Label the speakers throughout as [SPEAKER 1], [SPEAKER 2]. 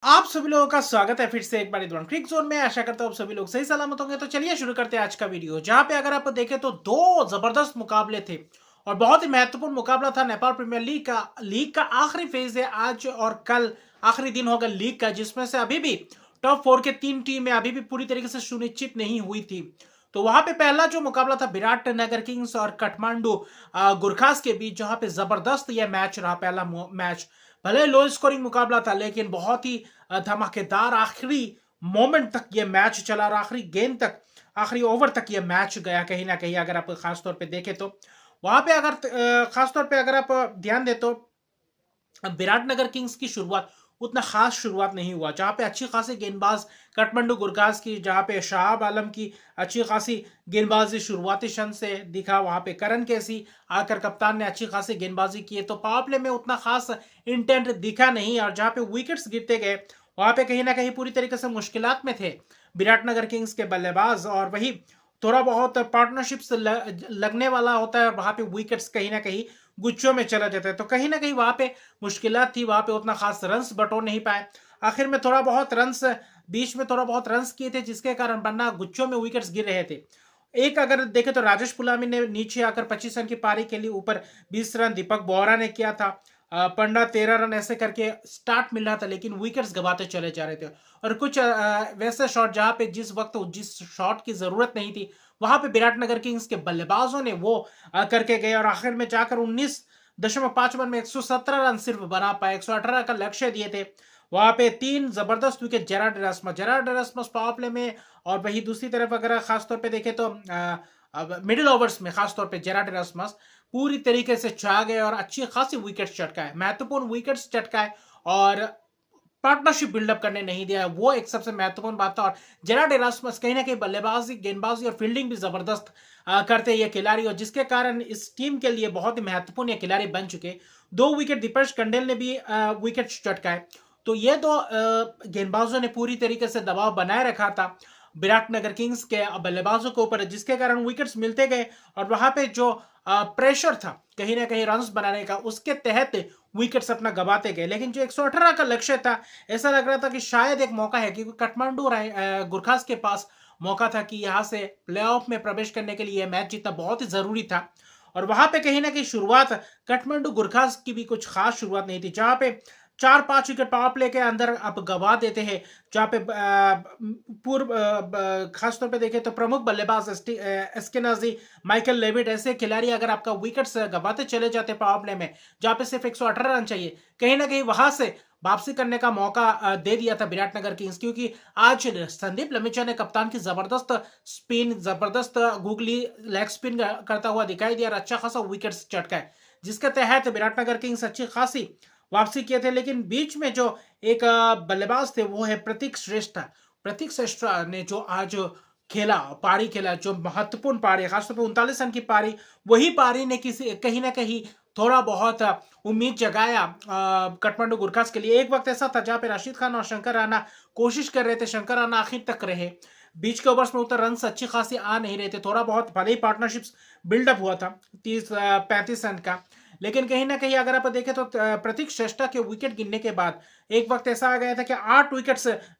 [SPEAKER 1] आप सभी लोगों का स्वागत है फिर से एक बार इधर क्रिक जोन में। आशा करता हूँ आप सभी लोग सही सलामत होंगे। तो चलिए शुरू करते हैं आज का वीडियो, जहां पे अगर आप देखें तो दो जबरदस्त मुकाबले थे और बहुत ही महत्वपूर्ण मुकाबला था। नेपाल प्रीमियर लीग का आखिरी फेज है आज और कल आखिरी दिन होगा लीग का, जिसमें से अभी भी टॉप 4 के 3 टीमें अभी भी पूरी तरीके से सुनिश्चित नहीं हुई थी। तो वहां पे पहला जो मुकाबला था विराट नगर किंग्स और काठमांडू गुरखास के बीच, जहां पे जबरदस्त यह मैच रहा। पहला मैच भले लो स्कोरिंग मुकाबला था, लेकिन बहुत ही धमाकेदार आखिरी मोमेंट तक ये मैच चला और आखिरी गेंद तक, आखिरी ओवर तक ये मैच गया कहीं ना कहीं। अगर आप खास तौर पे देखें तो वहां पे अगर खास तौर पे अगर आप ध्यान दे तो विराटनगर किंग्स की शुरुआत उतना खास शुरुआत नहीं हुआ, जहां पे अच्छी खासी गेंदबाज काठमांडू गुरगास की, जहां पे शाहब आलम की अच्छी खासी गेंदबाजी शुरुआती क्षण से दिखा। वहां पे करण केसी आकर कप्तान ने अच्छी खासी गेंदबाजी की, तो पावर प्ले में उतना खास इंटेंट दिखा नहीं। और जहां पे विकेट्स गिरते गए वहां पे कहीं ना कहीं पूरी तरीके से मुश्किलात में थे विराटनगर किंग्स के बल्लेबाज। और वही थोड़ा बहुत पार्टनरशिप्स लगने वाला होता है, वहां पे विकेट्स कहीं ना कहीं गुच्छों में चला जाता है। तो कहीं ना कहीं वहां पे मुश्किलात थी, वहां पे उतना खास रन्स बटोर नहीं पाए। आखिर में थोड़ा बहुत रन्स, बीच में थोड़ा बहुत रन्स किए थे, जिसके कारण वरना गुच्छों में विकेट्स गिर रहे थे। एक अगर देखें तो राजेश पुलामी ने नीचे आकर 25 रन की पारी के लिए, ऊपर 20 रन दीपक बोहरा ने किया था। पंडा 13 रन, ऐसे करके स्टार्ट मिल रहा था, लेकिन विकेट्स गवाते चले जा रहे थे। और कुछ वैसे शॉट जहां पे जिस वक्त जिस शॉट की जरूरत नहीं थी, वहां पे विराटनगर किंग्स के बल्लेबाजों ने वो करके गए और आखिर में जाकर 19.5 ओवर में 117 रन सिर्फ बना पाए। 118 का लक्ष्य दिए थे। वहां पे 3 जबरदस्त wicket Gerrard Erasmus power play में, और वही दूसरी तरफ अगर खास तौर पे देखें तो मिडिल ओवर्स में खास तौर पे जेराड एरास्मस पूरी तरीके से छा गए और अच्छी खासी विकेट्स चटकाए, महत्वपूर्ण विकेट्स चटकाए और पार्टनरशिप बिल्डअप करने नहीं दिया है। वो एक सबसे महत्वपूर्ण बात था। और जेराड एरास्मस कहीं ना कहीं बल्लेबाजी, गेंदबाजी और फील्डिंग भी जबरदस्त करते हैं ये खिलाड़ी, और जिसके कारण इस टीम के लिए बहुत ही महत्वपूर्ण ये खिलाड़ी बन चुके। 2 विकेट दीपेश कंडेल ने भी विकेट चटकाए। तो ये दो गेंदबाजों ने पूरी तरीके से दबाव बनाए रखा था विराटनगर किंग्स के बल्लेबाजों के ऊपर, जिसके कारण विकेट्स मिलते गए। और वहां पे जो प्रेशर था कहीं ना कहीं रन्स बनाने का, उसके तहत विकेट्स अपना गवाते गए। लेकिन जो 118 का लक्ष्य था, ऐसा लग रहा था कि शायद एक मौका है, क्योंकि काठमांडू गुरखास के पास मौका था कि यहाँ से प्लेऑफ में प्रवेश करने के लिए मैच जीतना बहुत ही जरूरी था। और वहां पे कहीं ना कहीं शुरुआत काठमांडू गुरखास की भी कुछ खास शुरुआत नहीं थी, जहां पे 4-5 विकेट पावर प्ले के अंदर आप गवा देते हैं। जहां पे पूर्व खास तौर पे देखें तो प्रमुख बल्लेबाज एस्केनाजी, माइकल लेविट ऐसे खिलाड़ी अगर आपका विकेट्स गवाते चले जाते पावर प्ले में, जहां पे सिर्फ 118 रन चाहिए, कहीं ना कहीं वहां से वापसी करने का मौका दे दिया था विराटनगर किंग्स। क्योंकि आज संदीप लमिचा ने कप्तान की जबरदस्त स्पिन, जबरदस्त गूगली लेग स्पिन करता हुआ दिखाई दिया और अच्छा खासा विकेट्स चटकाए, जिसके तहत विराटनगर किंग्स अच्छी खासी वापसी किए थे। लेकिन बीच में जो एक बल्लेबाज थे वो है प्रतीक श्रेष्ठ। प्रतीक श्रेष्ठ ने जो आज खेला, पारी खेला, जो महत्वपूर्ण पारी, खासतौर पर 39 रन की पारी, वही पारी ने किसी कहीं ना कहीं थोड़ा बहुत उम्मीद जगाया काठमांडू गुरखास के लिए। एक वक्त ऐसा था जहां पे राशिद खान और शंकर राणा कोशिश कर रहे थे, शंकर राणा आखिर तक रहे, बीच के ओवर्स में उतर रन अच्छी खासी आ नहीं रहे थे। थोड़ा बहुत भले ही पार्टनरशिप्स बिल्डअप हुआ था 30-35 रन का, लेकिन कहीं ना कहीं अगर आप देखें तो प्रतीक श्रेष्ठा के विकेट गिरने के बाद एक वक्त ऐसा आ गया था कि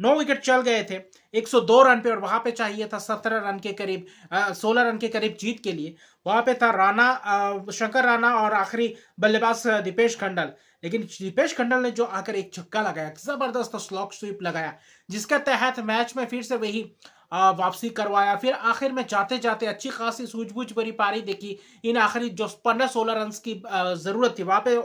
[SPEAKER 1] 9 विकेट चल गए थे 102 रन पे, और वहां पे चाहिए था 17 रन के करीब, 16 रन के करीब जीत के लिए। वहां पे था शंकर राणा और आखिरी बल्लेबाज दीपेश खंडल। लेकिन दीपेश खंडल ने जो आकर एक छक्का लगाया, जबरदस्त स्लॉग स्वीप लगाया, जिसके तहत मैच में फिर से वही वापसी करवाया। फिर आखिर में जाते जाते अच्छी खासी सूझबूझ भरी पारी देखी। इन आखिरी जो 15-16 रन की जरूरत थी, वहां पे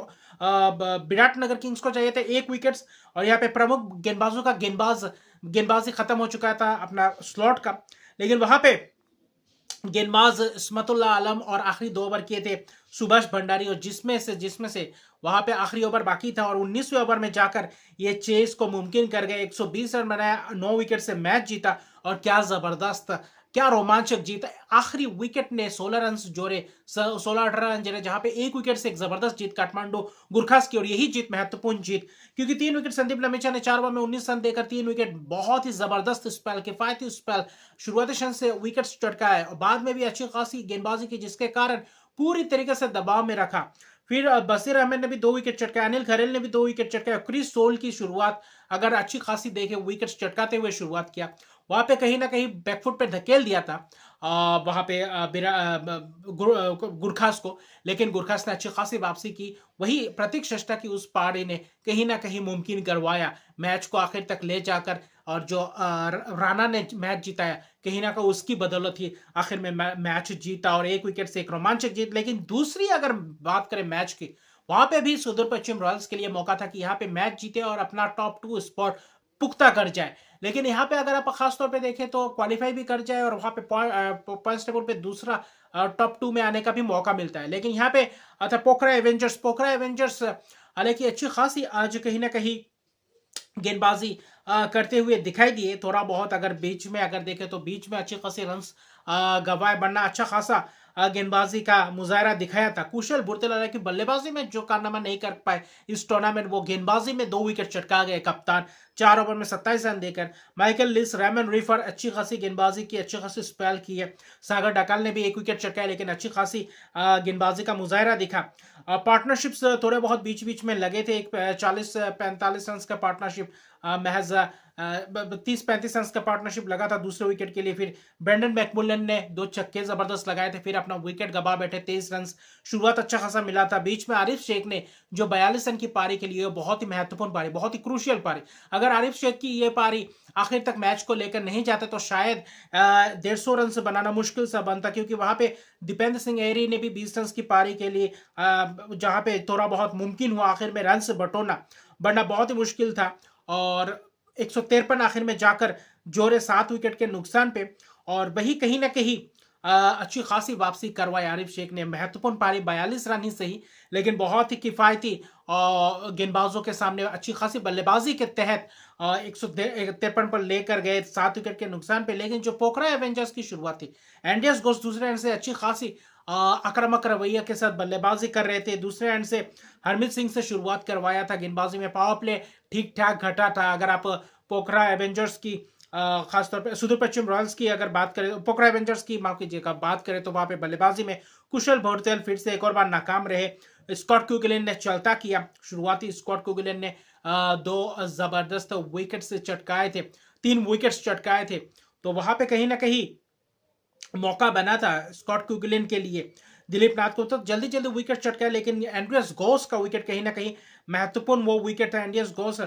[SPEAKER 1] विराटनगर किंग्स को चाहिए थे 1 विकेट्स, और यहाँ पे प्रमुख गेंदबाजों का गेंदबाजी खत्म हो चुका था अपना स्लॉट का। लेकिन वहां पे गेंदबाज इस्मतुल्लाह आलम और आखिरी 2 ओवर किए थे सुभाष भंडारी, और जिसमें से वहां पे आखिरी ओवर बाकी था और 19वें ओवर में जाकर ये चेस को मुमकिन कर गए। 120 रन बनाया, 9 विकेट से मैच जीता, और क्या जबरदस्त, क्या रोमांचक जीत। आखिरी विकेट ने 16 रन जोड़े, 16-18 रन जोड़े, जहां पे 1 विकेट से एक जबरदस्त जीत काठमांडू गुरखास की, और यही जीत महत्वपूर्ण जीत, क्योंकि 3 विकेट संदीप लमिचा ने 4 ओवर में 19 रन देकर 3 विकेट, बहुत ही जबरदस्त स्पेल, किफायती स्पेल, शुरुआती क्षण से विकेट चटकाए और बाद में भी अच्छी खासी गेंदबाजी की, जिसके कारण पूरी तरीके से दबाव में रखा। फिर बसीर अहमद ने भी 2 विकेट चटकाए, अनिल खरेल ने भी 2 विकेट चटकाए, क्रिस सोल की शुरुआत अगर अच्छी खासी देखे विकेट्स चटकाते हुए शुरुआत किया, वहां पे कहीं ना कहीं बैकफुट पे धकेल दिया था वहां पे गुरखास को। लेकिन गुरखास ने अच्छी खासी वापसी की। वही प्रतीक शेष्टा की उस पारी ने कहीं ना कहीं मुमकिन करवाया मैच को आखिर तक ले जाकर। और जो राणा ने मैच जिताया, कहीं ना कहीं उसकी बदौलत ही आखिर में मैच जीता और एक विकेट से एक रोमांचक जीत। लेकिन दूसरी अगर बात करें मैच की, वहां पे भी सुदूर पश्चिम रॉयल्स के लिए मौका था कि यहाँ पे मैच जीते और अपना टॉप 2 स्पॉट पुख्ता कर जाए। लेकिन यहाँ पे अगर आप खास तौर पे देखें तो क्वालिफाई भी कर जाए और वहां पे पॉइंट्स टेबल पे दूसरा टॉप 2 में आने का भी मौका मिलता है। लेकिन यहाँ पे अच्छा पोखरा एवेंजर्स हालांकि अच्छी खासी आज कहीं ना कहीं गेंदबाजी करते हुए दिखाई दिए। थोड़ा बहुत अगर बीच में अगर देखें तो बीच में अच्छे खासे रन्स गंवाए, बनना अच्छा खासा गेंदबाजी का मुजाहरा दिखाया था। कुशल भुरतेल की बल्लेबाजी में जो कारनामा नहीं कर पाए इस टूर्नामेंट, वो गेंदबाजी में 2 विकेट चटका गए कप्तान 4 ओवर में 27 रन देकर। माइकल लिस, रेमन रिफर अच्छी खासी गेंदबाजी की, अच्छी खासी स्पेल की है। सागर डकाल ने भी 1 विकेट चटकाया लेकिन अच्छी खासी गेंदबाजी का मुजाहरा दिखा। पार्टनरशिप्स थोड़े बहुत बीच बीच में लगे थे। एक 40-45 रन का पार्टनरशिप महज 30-35 रन का पार्टनरशिप लगा था दूसरे विकेट के लिए। फिर ब्रेंडन मैकमुलन ने 2 छक्के जबरदस्त लगाए थे, फिर अपना विकेट गवा बैठे 23 रन। शुरुआत अच्छा खासा मिला था। बीच में आरिफ शेख ने जो 42 रन की पारी के लिए, बहुत ही महत्वपूर्ण पारी, बहुत ही क्रूशियल पारी। अगर आरिफ शेख की ये पारी आखिर तक मैच को लेकर नहीं जाते तो शायद 150 रन से बनाना मुश्किल सा बनता, क्योंकि वहां पे दीपेंद्र सिंह एरी ने भी 20 रन की पारी के लिए जहां पे थोड़ा बहुत मुमकिन हुआ आखिर में रन से बटोरना, बनना बहुत ही मुश्किल था। और 153 आखिर में जाकर जोरे 7 विकेट के नुकसान पे। और वही कहीं ना कहीं अच्छी खासी वापसी करवाई आरिफ शेख ने। महत्वपूर्ण पारी 42 रन ही सही, लेकिन बहुत ही किफायती गेंदबाजों के सामने अच्छी खासी बल्लेबाजी के तहत 153 पर लेकर गए 7 विकेट के नुकसान पे। लेकिन जो पोखरा एवेंजर्स की शुरुआत थी, एंडियस घोष दूसरे एंड से अच्छी खासी आक्रामक रवैया के साथ बल्लेबाजी कर रहे थे। दूसरे एंड से हरमीत सिंह से शुरुआत करवाया था गेंदबाजी में। पावर प्ले ठीक ठाक घटा था। अगर आप पोखरा एवेंजर्स की खासतौर पे सुदूर पश्चिम रॉयल्स की अगर बात करें, पोखरा एवेंजर्स की माफ कीजिएगा बात करें, तो वहां पे बल्लेबाजी में कुशल भुरतेल फिर से एक और बार नाकाम रहे। स्कॉट क्यूगलिन ने चलता किया। शुरुआती स्कॉट क्यूगलिन ने 2 जबरदस्त विकेट से चटकाए थे, 3 विकेट चटकाए थे। तो वहां पे कहीं ना कहीं मौका बना था स्कॉट क्यूगलिन के लिए। दिलीप नाथ को तो जल्दी जल्दी विकेट चटकाया, लेकिन एंड्रियस घोष का विकेट कहीं ना कहीं महत्वपूर्ण वो विकेट था। एंड्रियस घोष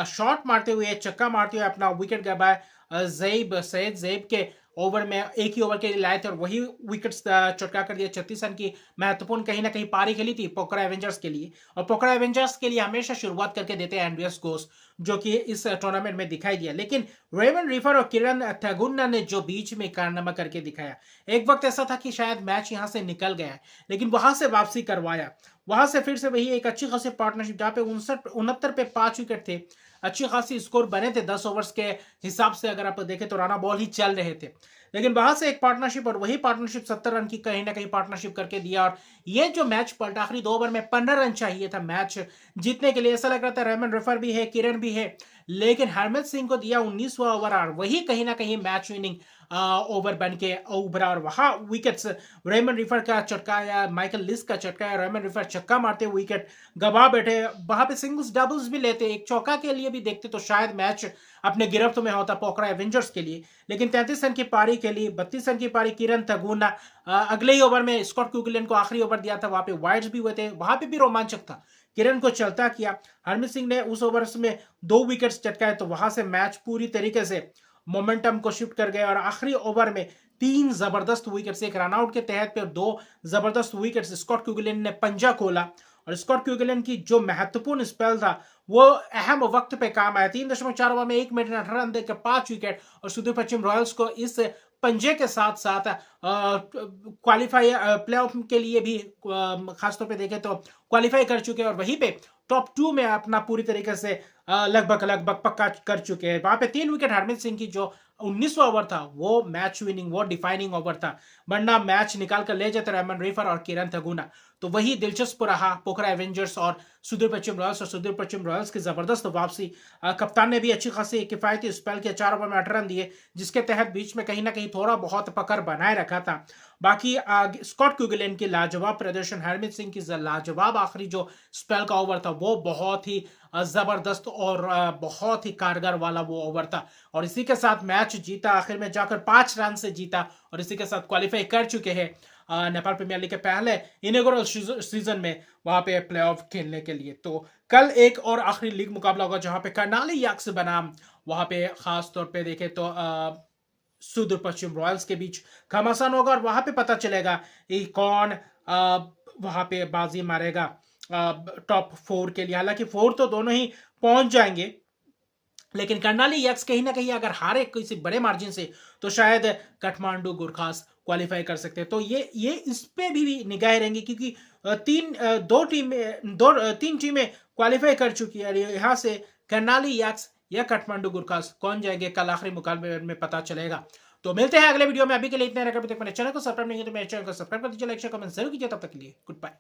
[SPEAKER 1] शॉट मारते हुए, चक्का मारते हुए अपना विकेट गवाया। सैयद ज़ैब के ओवर में एक ही ओवर के लिए लाए थे और वही विकेट चटका कर दिया। 36 रन की महत्वपूर्ण कहीं ना कहीं पारी खेली थी पोखरा एवेंजर्स के लिए। और पोखरा एवेंजर्स के लिए हमेशा शुरुआत करके देते हैं एंड्रियस घोष, जो कि इस टूर्नामेंट में दिखाई दिया। लेकिन रेमन रिफर और किरण थगुन्ना ने जो बीच में कारनामा करके दिखाया, एक वक्त ऐसा था कि शायद मैच यहां से निकल गया है, लेकिन वहां से वापसी करवाया। वहां से फिर से वही एक अच्छी खासी पार्टनरशिप, जहां पे 69 पे 5 विकेट थे, अच्छी खासी स्कोर बने थे 10 ओवर्स के हिसाब से। अगर आप देखें तो राणा बॉल ही चल रहे थे, लेकिन वहां से एक पार्टनरशिप, और वही पार्टनरशिप 70 रन की कहीं ना कहीं पार्टनरशिप करके दिया। और ये जो मैच पलटा, आखिरी 2 ओवर में 15 रन चाहिए था मैच जीतने के लिए। ऐसा लग रहा था रेमन रेफर भी है, किरण भी है, लेकिन हरमीत सिंह को दिया 19वां ओवर और वही कहीं ना कहीं मैच विनिंग ओवर बन के उभरा। और वहां विकेट्स रेमन रिफर का चटकाया, माइकल लिस का चटकाया, रेमन रिफर छक्का मारते विकेट गवा बैठे। वहां पे सिंगल्स डबल्स भी लेते, एक चौका के लिए भी देखते तो शायद मैच अपने गिरफ्त में होता पोखरा एवेंजर्स के लिए। लेकिन 33 रन की पारी के लिए 32 रन की पारी किरण थगुन्ना अगले ही ओवर में स्कॉट क्यूगलिन को आखिरी ओवर दिया था, वहां पे वाइड्स भी हुए थे, वहां पे भी रोमांचक था। किरण को चलता किया, हरमीत सिंह ने उस ओवर में 2 विकेट्स चटकाए, तो वहां से मैच पूरी तरीके से मोमेंटम को शिफ्ट कर गए। और आखिरी ओवर में 3 जबरदस्त विकेट्स, एक रनआउट के तहत पे 2 जबरदस्त विकेट्स स्कॉट क्यूगलिन ने पंजा खोला। और स्कॉट क्यूगलिन की जो महत्वपूर्ण स्पेल था वो अहम वक्त पे काम आया। 3.4 ओवर में 1 मिनट 18 रन देकर 5 विकेट, और सुदूर पश्चिम रॉयल्स को इस पंजे के साथ साथ क्वालिफाई प्लेऑफ के लिए भी खासतौर पे देखें तो क्वालिफाई कर चुके हैं, और वहीं पे टॉप 2 में अपना पूरी तरीके से लगभग पक्का कर चुके हैं। वहां पे 3 विकेट हरमीत सिंह की जो 19वां ओवर था वो मैच विनिंग, वो डिफाइनिंग ओवर था, वरना मैच निकाल कर ले जाते रेमन रिफर और किरण थगुन्ना। तो वही दिलचस्प रहा पोखरा एवेंजर्स और सुदूर पश्चिम रॉयल्स और सुदूर पश्चिम रॉयल्स की जबरदस्त वापसी। कप्तान ने भी अच्छी खासी किफायती स्पेल के 4 ओवर में 8 रन दिए, जिसके तहत बीच में कहीं ना कहीं थोड़ा बहुत पकड़ बनाए रखा था। बाकी स्कॉट क्यूगलेन की लाजवाब प्रदर्शन, हरमीत सिंह की लाजवाब आखिरी जो स्पेल का ओवर था वो बहुत ही जबरदस्त और बहुत ही कारगर वाला वो ओवर था, और इसी के साथ मैच जीता, आखिर में जाकर 5 रन से जीता, और इसी के साथ क्वालिफाई कर चुके हैं नेपाल प्रीमियर लीग के पहले इनॉग्रल सीजन में वहां पे प्लेऑफ खेलने के लिए। तो कल एक और आखिरी लीग मुकाबला होगा जहां पे कर्नाली यक्स बनाम वहां पे खास तौर पे देखे तो सुदूर पश्चिम रॉयल्स के बीच घमासान होगा, और वहां पे पता चलेगा कि कौन वहां पे बाजी मारेगा टॉप 4 के लिए। हालांकि 4 तो दोनों ही पहुंच जाएंगे, लेकिन कर्नाली यक्स कहीं ना कहीं अगर हारे किसी बड़े मार्जिन से तो शायद काठमांडू गुरखास क्वालिफाई कर सकते हैं। तो ये इस पे भी निगाह रहेंगी, क्योंकि तीन टीमें क्वालिफाई कर चुकी है। यहाँ से कर्नाली यक्स या काठमांडू गुरखास कौन जाएंगे, कल आखिरी मुकाबले में पता चलेगा। तो मिलते हैं अगले वीडियो में। अभी के लिए इतना। अगर मेरे चैनल को सब्सक्राइब नहीं किया तो मेरे चैनल को सब्सक्राइब कर दीजिए, लाइक शेयर कमेंट जरूर कीजिए। तब तक के लिए गुड बाय।